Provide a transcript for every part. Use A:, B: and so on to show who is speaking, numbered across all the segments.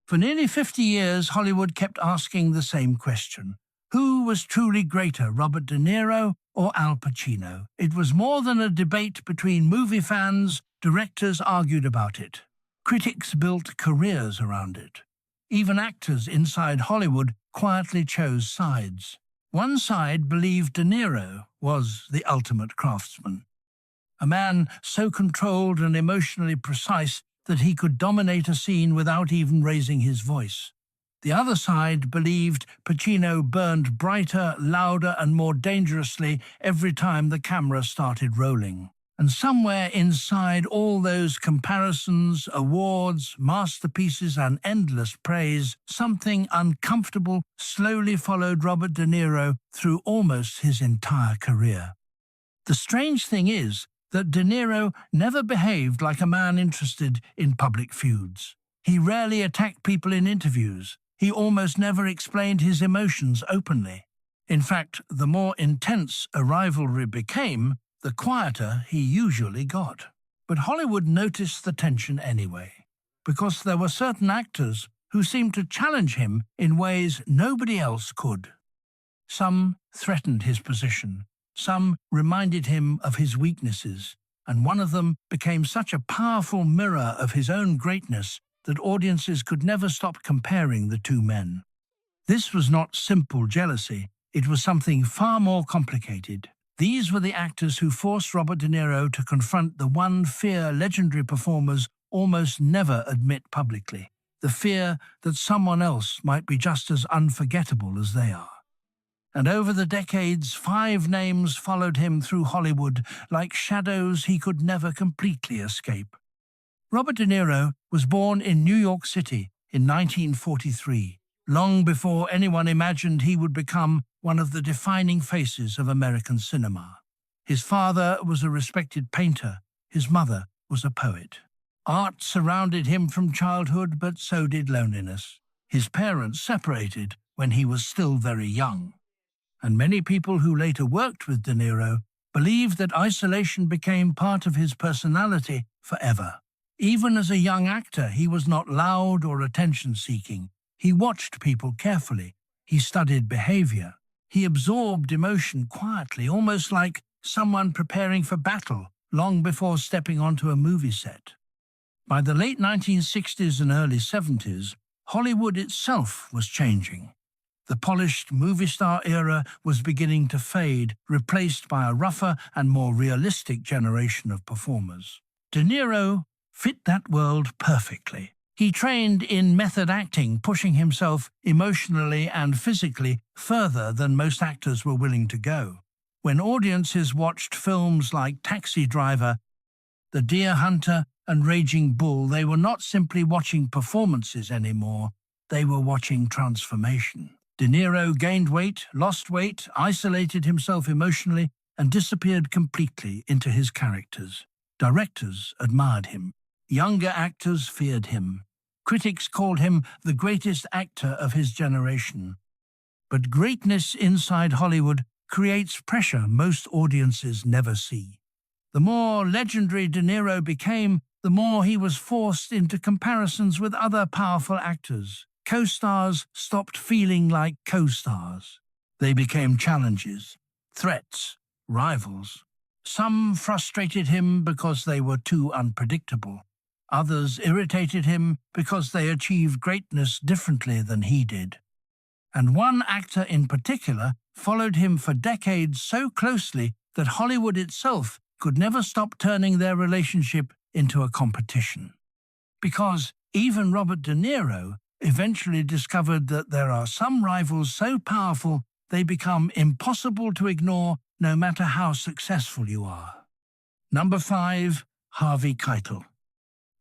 A: For nearly 50 years, Hollywood kept asking the same question. Who was truly greater, Robert De Niro or Al Pacino? It was more than a debate between movie fans. Directors argued about it. Critics built careers around it. Even actors inside Hollywood quietly chose sides. One side believed De Niro was the ultimate craftsman, a man so controlled and emotionally precise that he could dominate a scene without even raising his voice. The other side believed Pacino burned brighter, louder, and more dangerously every time the camera started rolling. And somewhere inside all those comparisons, awards, masterpieces, and endless praise, something uncomfortable slowly followed Robert De Niro through almost his entire career. The strange thing is that De Niro never behaved like a man interested in public feuds. He rarely attacked people in interviews. He almost never explained his emotions openly. In fact, the more intense a rivalry became, the quieter he usually got. But Hollywood noticed the tension anyway, because there were certain actors who seemed to challenge him in ways nobody else could. Some threatened his position. Some reminded him of his weaknesses, and one of them became such a powerful mirror of his own greatness that audiences could never stop comparing the two men. This was not simple jealousy. It was something far more complicated. These were the actors who forced Robert De Niro to confront the one fear legendary performers almost never admit publicly: the fear that someone else might be just as unforgettable as they are. And over the decades, 5 names followed him through Hollywood like shadows he could never completely escape. Robert De Niro was born in New York City in 1943, long before anyone imagined he would become one of the defining faces of American cinema. His father was a respected painter. His mother was a poet. Art surrounded him from childhood, but so did loneliness. His parents separated when he was still very young. And many people who later worked with De Niro believed that isolation became part of his personality forever. Even as a young actor, he was not loud or attention-seeking. He watched people carefully. He studied behavior. He absorbed emotion quietly, almost like someone preparing for battle long before stepping onto a movie set. By the late 1960s and early 70s, Hollywood itself was changing. The polished movie star era was beginning to fade, replaced by a rougher and more realistic generation of performers. De Niro fit that world perfectly. He trained in method acting, pushing himself emotionally and physically further than most actors were willing to go. When audiences watched films like Taxi Driver, The Deer Hunter, and Raging Bull, they were not simply watching performances anymore. They were watching transformation. De Niro gained weight, lost weight, isolated himself emotionally, and disappeared completely into his characters. Directors admired him. Younger actors feared him. Critics called him the greatest actor of his generation. But greatness inside Hollywood creates pressure most audiences never see. The more legendary De Niro became, the more he was forced into comparisons with other powerful actors. Co-stars stopped feeling like co-stars. They became challenges, threats, rivals. Some frustrated him because they were too unpredictable. Others irritated him because they achieved greatness differently than he did. And one actor in particular followed him for decades so closely that Hollywood itself could never stop turning their relationship into a competition. Because even Robert De Niro eventually discovered that there are some rivals so powerful they become impossible to ignore no matter how successful you are. Number 5, Harvey Keitel.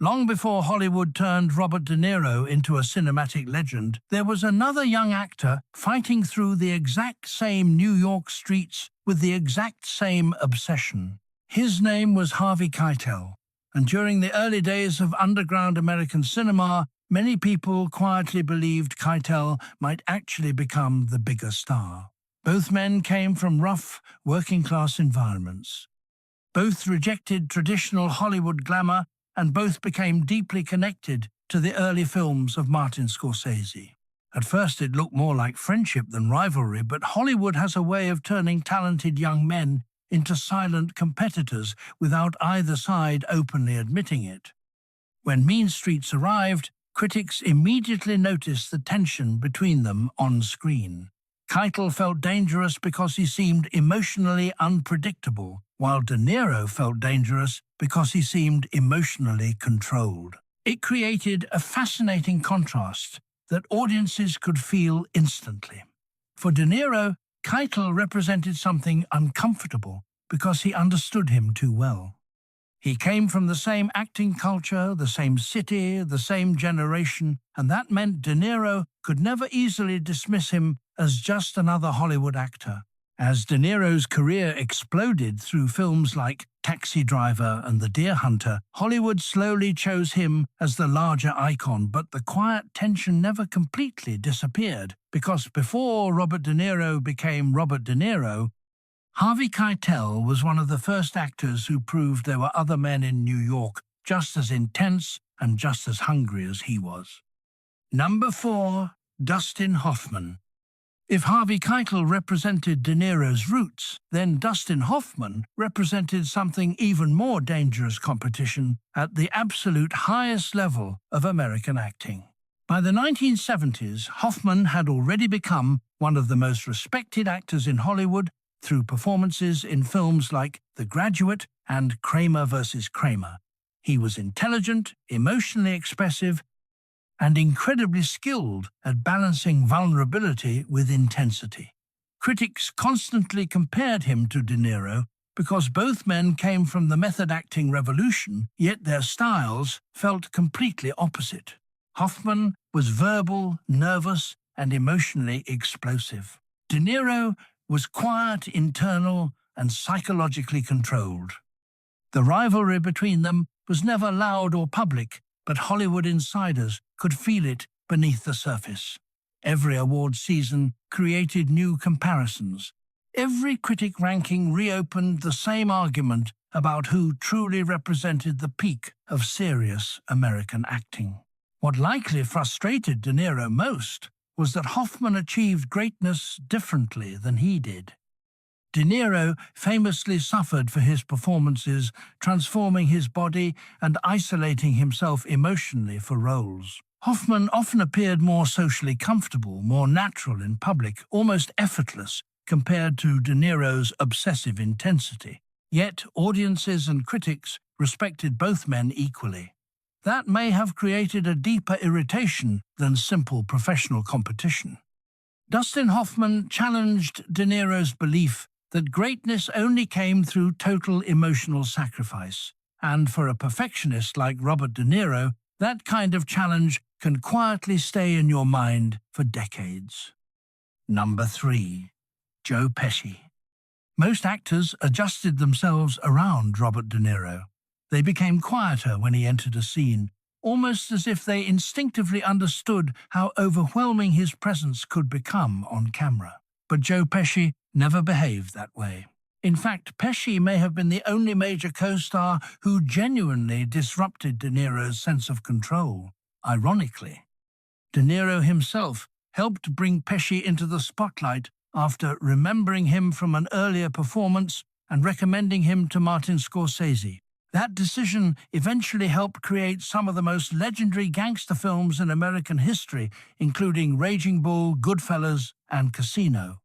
A: Long before Hollywood turned Robert De Niro into a cinematic legend, there was another young actor fighting through the exact same New York streets with the exact same obsession. His name was Harvey Keitel, and during the early days of underground American cinema, many people quietly believed Keitel might actually become the bigger star. Both men came from rough, working-class environments. Both rejected traditional Hollywood glamour and both became deeply connected to the early films of Martin Scorsese. At first it looked more like friendship than rivalry, but Hollywood has a way of turning talented young men into silent competitors without either side openly admitting it. When Mean Streets arrived, critics immediately noticed the tension between them on screen. Keitel felt dangerous because he seemed emotionally unpredictable, while De Niro felt dangerous because he seemed emotionally controlled. It created a fascinating contrast that audiences could feel instantly. For De Niro, Keitel represented something uncomfortable because he understood him too well. He came from the same acting culture, the same city, the same generation, and that meant De Niro could never easily dismiss him as just another Hollywood actor. As De Niro's career exploded through films like Taxi Driver and The Deer Hunter, Hollywood slowly chose him as the larger icon, but the quiet tension never completely disappeared, because before Robert De Niro became Robert De Niro, Harvey Keitel was one of the first actors who proved there were other men in New York just as intense and just as hungry as he was. Number 4. Dustin Hoffman. If Harvey Keitel represented De Niro's roots, then Dustin Hoffman represented something even more dangerous competition at the absolute highest level of American acting. By the 1970s, Hoffman had already become one of the most respected actors in Hollywood through performances in films like The Graduate and Kramer vs. Kramer. He was intelligent, emotionally expressive, and incredibly skilled at balancing vulnerability with intensity. Critics constantly compared him to De Niro because both men came from the method acting revolution, yet their styles felt completely opposite. Hoffman was verbal, nervous, and emotionally explosive. De Niro was quiet, internal, and psychologically controlled. The rivalry between them was never loud or public, but Hollywood insiders could feel it beneath the surface. Every award season created new comparisons. Every critic ranking reopened the same argument about who truly represented the peak of serious American acting. What likely frustrated De Niro most was that Hoffman achieved greatness differently than he did. De Niro famously suffered for his performances, transforming his body and isolating himself emotionally for roles. Hoffman often appeared more socially comfortable, more natural in public, almost effortless compared to De Niro's obsessive intensity. Yet audiences and critics respected both men equally. That may have created a deeper irritation than simple professional competition. Dustin Hoffman challenged De Niro's belief that greatness only came through total emotional sacrifice, and for a perfectionist like Robert De Niro, that kind of challenge can quietly stay in your mind for decades. Number 3. Joe Pesci. Most actors adjusted themselves around Robert De Niro. They became quieter when he entered a scene, almost as if they instinctively understood how overwhelming his presence could become on camera. But Joe Pesci never behaved that way. In fact, Pesci may have been the only major co-star who genuinely disrupted De Niro's sense of control. Ironically, De Niro himself helped bring Pesci into the spotlight after remembering him from an earlier performance and recommending him to Martin Scorsese. That decision eventually helped create some of the most legendary gangster films in American history, including Raging Bull, Goodfellas, and Casino.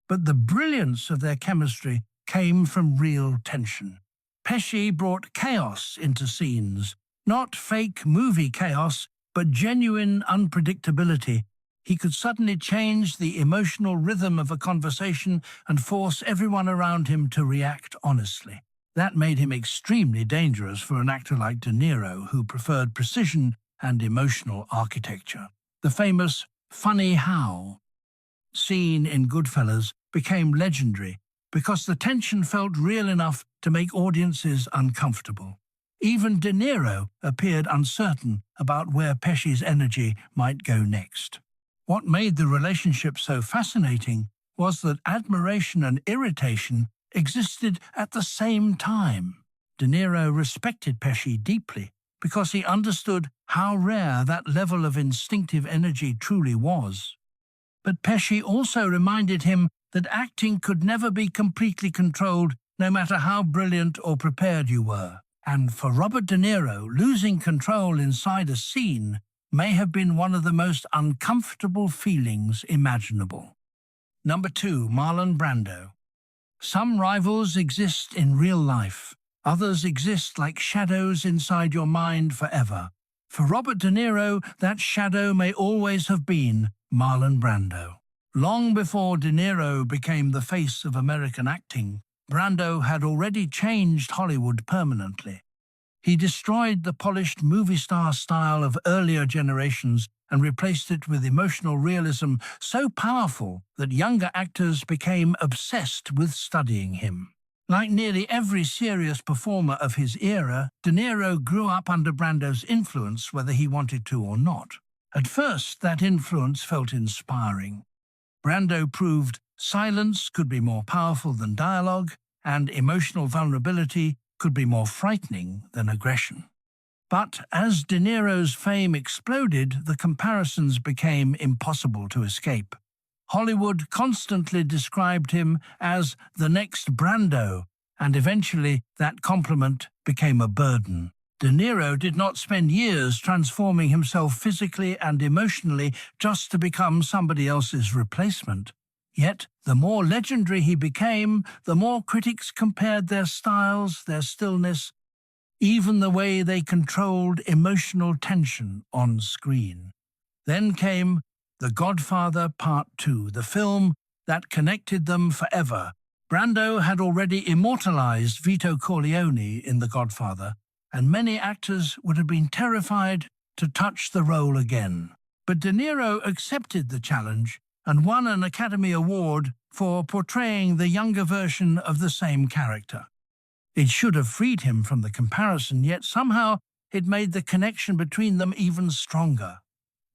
A: But the brilliance of their chemistry came from real tension. Pesci brought chaos into scenes, not fake movie chaos, but genuine unpredictability. He could suddenly change the emotional rhythm of a conversation and force everyone around him to react honestly. That made him extremely dangerous for an actor like De Niro, who preferred precision and emotional architecture. The famous "funny how" scene in Goodfellas became legendary because the tension felt real enough to make audiences uncomfortable. Even De Niro appeared uncertain about where Pesci's energy might go next. What made the relationship so fascinating was that admiration and irritation existed at the same time. De Niro respected Pesci deeply, because he understood how rare that level of instinctive energy truly was. But Pesci also reminded him that acting could never be completely controlled, no matter how brilliant or prepared you were. And for Robert De Niro, losing control inside a scene may have been one of the most uncomfortable feelings imaginable. Number 2, Marlon Brando. Some rivals exist in real life. Others exist like shadows inside your mind forever. For Robert De Niro, that shadow may always have been Marlon Brando. Long before De Niro became the face of American acting, Brando had already changed Hollywood permanently. He destroyed the polished movie star style of earlier generations and replaced it with emotional realism so powerful that younger actors became obsessed with studying him. Like nearly every serious performer of his era, De Niro grew up under Brando's influence whether he wanted to or not. At first, that influence felt inspiring. Brando proved silence could be more powerful than dialogue, and emotional vulnerability could be more frightening than aggression. But as De Niro's fame exploded, the comparisons became impossible to escape. Hollywood constantly described him as the next Brando, and eventually that compliment became a burden. De Niro did not spend years transforming himself physically and emotionally just to become somebody else's replacement. Yet, the more legendary he became, the more critics compared their styles, their stillness, even the way they controlled emotional tension on screen. Then came The Godfather Part 2, the film that connected them forever. Brando had already immortalized Vito Corleone in The Godfather, and many actors would have been terrified to touch the role again. But De Niro accepted the challenge and won an Academy Award for portraying the younger version of the same character. It should have freed him from the comparison, yet somehow it made the connection between them even stronger.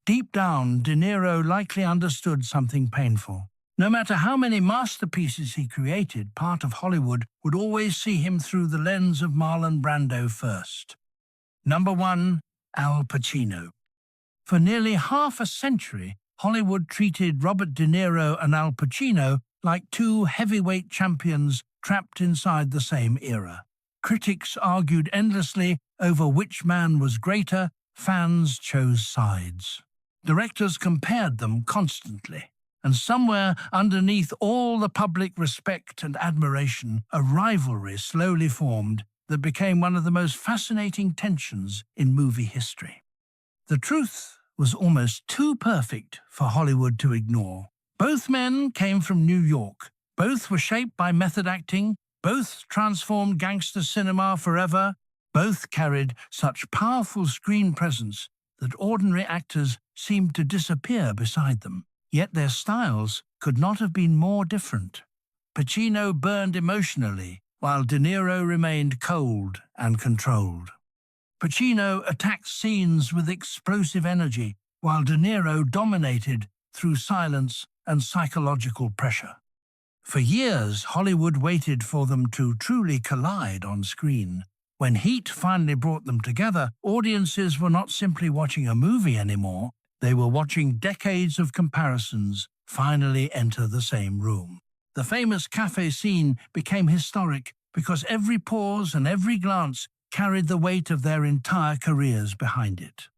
A: Deep down, De Niro likely understood something painful. No matter how many masterpieces he created, part of Hollywood would always see him through the lens of Marlon Brando first. Number 1, Al Pacino. For nearly half a century, Hollywood treated Robert De Niro and Al Pacino like two heavyweight champions trapped inside the same era. Critics argued endlessly over which man was greater, fans chose sides. Directors compared them constantly, and somewhere underneath all the public respect and admiration, a rivalry slowly formed that became one of the most fascinating tensions in movie history. The truth was almost too perfect for Hollywood to ignore. Both men came from New York. Both were shaped by method acting. Both transformed gangster cinema forever. Both carried such powerful screen presence that ordinary actors seemed to disappear beside them. Yet their styles could not have been more different. Pacino burned emotionally, while De Niro remained cold and controlled. Pacino attacked scenes with explosive energy, while De Niro dominated through silence and psychological pressure. For years, Hollywood waited for them to truly collide on screen. When heat finally brought them together, audiences were not simply watching a movie anymore. They were watching decades of comparisons finally enter the same room. The famous cafe scene became historic because every pause and every glance carried the weight of their entire careers behind it.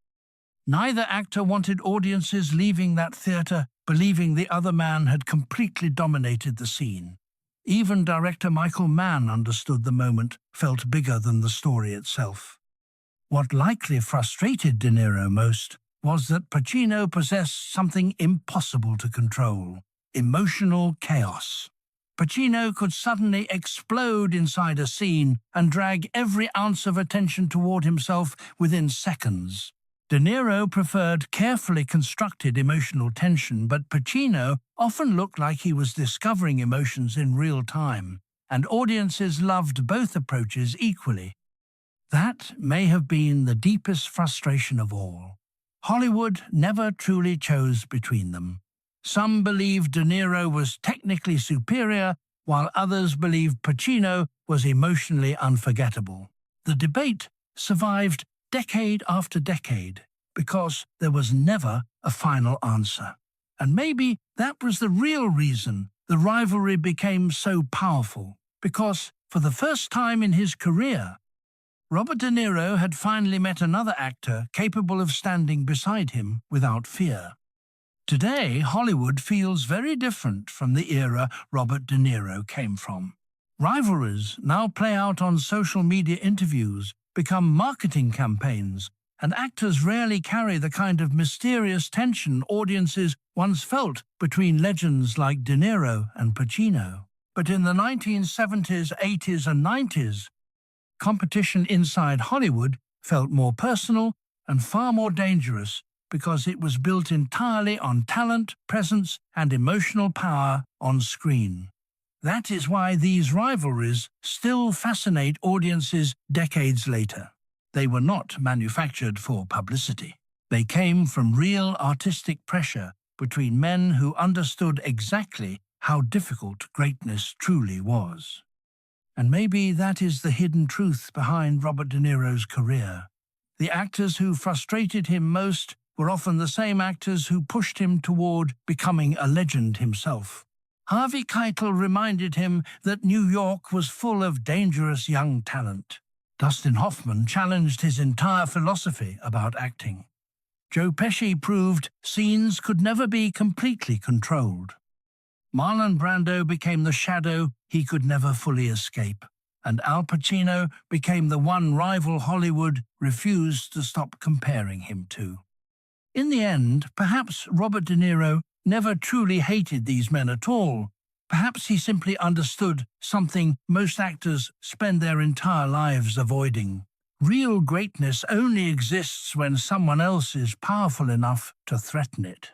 A: Neither actor wanted audiences leaving that theater believing the other man had completely dominated the scene. Even director Michael Mann understood the moment felt bigger than the story itself. What likely frustrated De Niro most was that Pacino possessed something impossible to control: emotional chaos. Pacino could suddenly explode inside a scene and drag every ounce of attention toward himself within seconds. De Niro preferred carefully constructed emotional tension, but Pacino often looked like he was discovering emotions in real time, and audiences loved both approaches equally. That may have been the deepest frustration of all. Hollywood never truly chose between them. Some believed De Niro was technically superior, while others believed Pacino was emotionally unforgettable. The debate survived decade after decade, because there was never a final answer. And maybe that was the real reason the rivalry became so powerful, because for the first time in his career, Robert De Niro had finally met another actor capable of standing beside him without fear. Today, Hollywood feels very different from the era Robert De Niro came from. Rivalries now play out on social media interviews, become marketing campaigns, and actors rarely carry the kind of mysterious tension audiences once felt between legends like De Niro and Pacino. But in the 1970s, 80s, and 90s, competition inside Hollywood felt more personal and far more dangerous because it was built entirely on talent, presence, and emotional power on screen. That is why these rivalries still fascinate audiences decades later. They were not manufactured for publicity. They came from real artistic pressure between men who understood exactly how difficult greatness truly was. And maybe that is the hidden truth behind Robert De Niro's career. The actors who frustrated him most were often the same actors who pushed him toward becoming a legend himself. Harvey Keitel reminded him that New York was full of dangerous young talent. Dustin Hoffman challenged his entire philosophy about acting. Joe Pesci proved scenes could never be completely controlled. Marlon Brando became the shadow he could never fully escape, and Al Pacino became the one rival Hollywood refused to stop comparing him to. In the end, perhaps Robert De Niro never truly hated these men at all. Perhaps he simply understood something most actors spend their entire lives avoiding. Real greatness only exists when someone else is powerful enough to threaten it.